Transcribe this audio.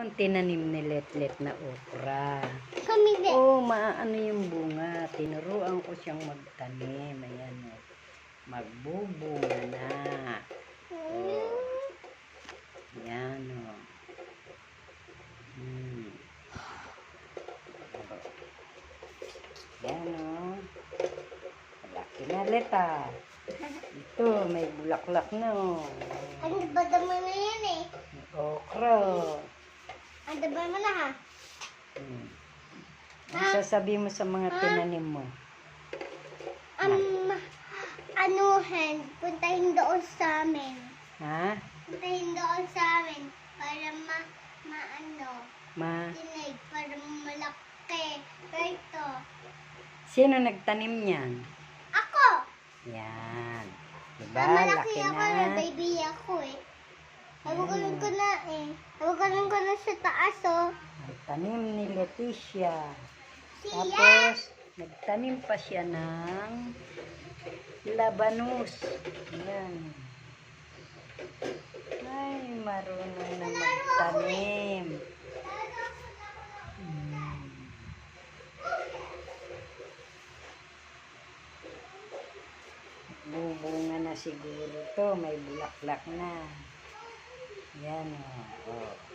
ang tinanim ni Letlet na okra. Kami din. Oh, maano yung bunga. Tinuruan ko siyang magtanim. Ayan, oh. Magbubunga na. Oh. Ayan, oh. Ayan, oh. Malaki na, Leta. Ito, may bulaklak na, oh. Ang daba na yan eh. Okra. Ang daba mo na ha. Ano sasabihin mo sa mga tinanim mo? Anuhan, puntahin doon sa amin. Ha? Puntahin doon sa amin para tinig, para malaki. Ito. Sino nagtanim niyan? Ako! Yan. Diba? Malaki Laki ako na. na baby ako eh. Hawakan ko na eh. Hawakan ko na sa taas oh. Ang tanim ni Leticia. Siya! Tapos, nagtanim pa siya ng labanus. Yan. Ay, marunong na magtanim. Bubunga na siguro to. May bulaklak na. Yan o. Oh.